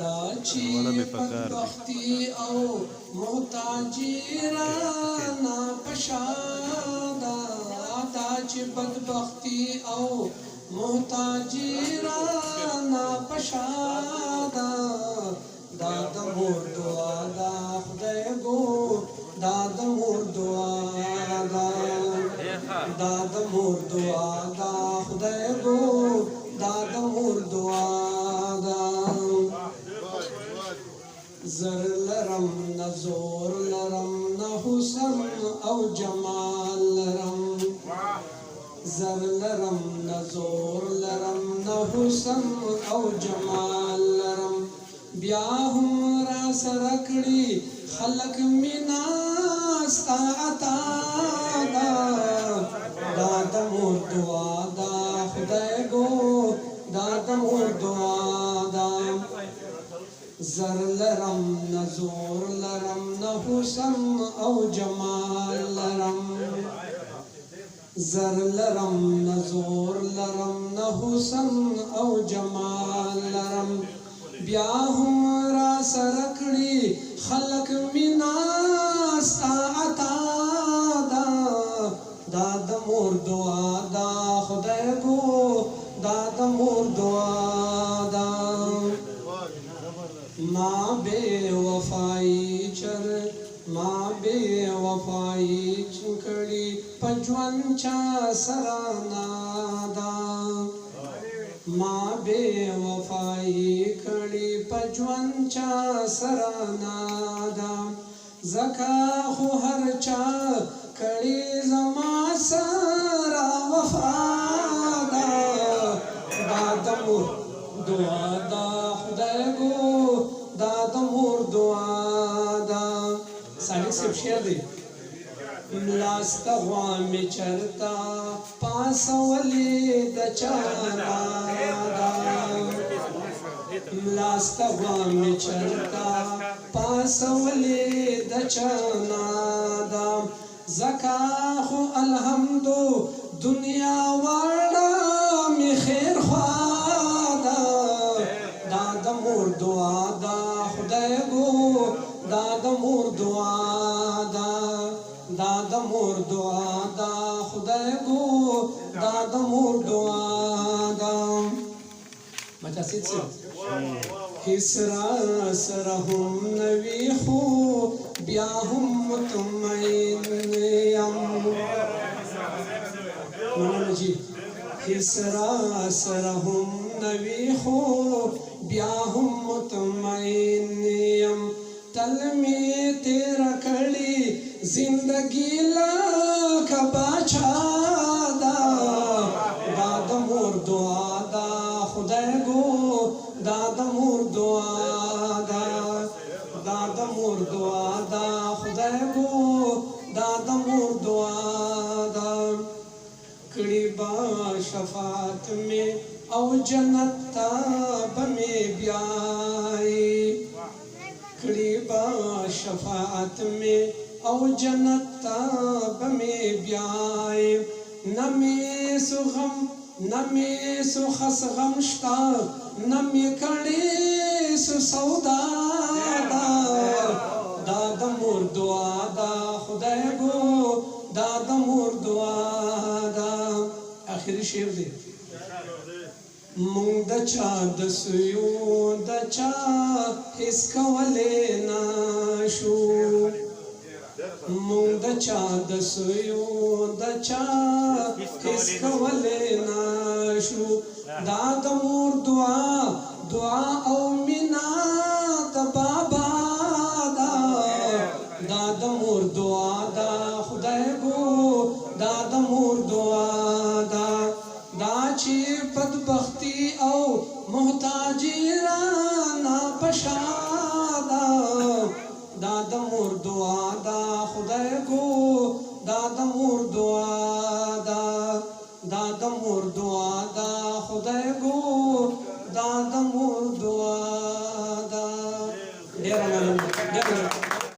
داچی بدبختی او محتاجی رانا پشادا داچی بدبختی او محتاجی رانا پشادا داد مور دعا دا خدای گو داد مور دعا دا داد مور دعا دا خدای گو داد مور دعا دا زر لرم نه زور لرم نه حسن او جمال لرم زر لرم نه زور لرم نه حسن او جمال لرم بیا هم را سره کړي خلق مینا ستا عطا دا د مور دعا دا خدای گو دا د مور دعا دا زر لرم نه زور لرم نه حسن او جمال لرم زر لرم نه زور لرم نه حسن او جمال لرم بیا هم را سره کړي خلق مینا ستا عطا دا د مور دعا دا خدای گو دا د مور دعا دا ما بے وفائی چر ما بے وفائی چکڑی پجوان چا سرانا دا ما بے وفائی کڑی پجوان چا سرانا دا زکا خو ہر چا کڑی زما سرا وفا دا د مور دعا دا خدای گو دا د مور دعا دا ساڑی سب شیر دی ملاستا غوامی چرتا پاسولی د چانا دا ملاستا غوامی چرتا پاسولی د چانا دا زکا خو الحمدو دنیا والا می خیر خوادا دا د مور دعا دا خدای گو دا د مور دعا دا دا د مور دعا دا خدای گو دا د مور دعا دا مچا سید سے حسرا سرهم نوی خو بیا هم مطمئن یم مولانا جی حسرا سرهم نوی خو بیا هم مطمئن یم تل می تیرا کړي زندگی لکه باچا دا د مور دعا دا خدای گو دا د مور دعا دا د مور دعا دا خدای گو دا د مور دعا دا کړي با شفاعت میں او جنت تا بمې بیاي کړي با شفاعت میں او جنت تا بمې بیاي نمی سو غم نمی سو خس غم شتا نمی کړي سو سودا دا د مور دعا دا خدای گو دا د مور دعا دا آخری شعر دی مونږ د چا د سیو د چا هیڅ کولې نشو مونږ د چا د سیو د چا هیڅ کولې نشو دا د مور دعا دعا او مینا د بابا دا د مور دعا دا خدای گو دا د مور دعا دا چې بدبختی او محتاجی رانا پشادا دا د مور دعا دا خدای گو دا د مور دعا دا د مور دعا دا خدای گو دا د مور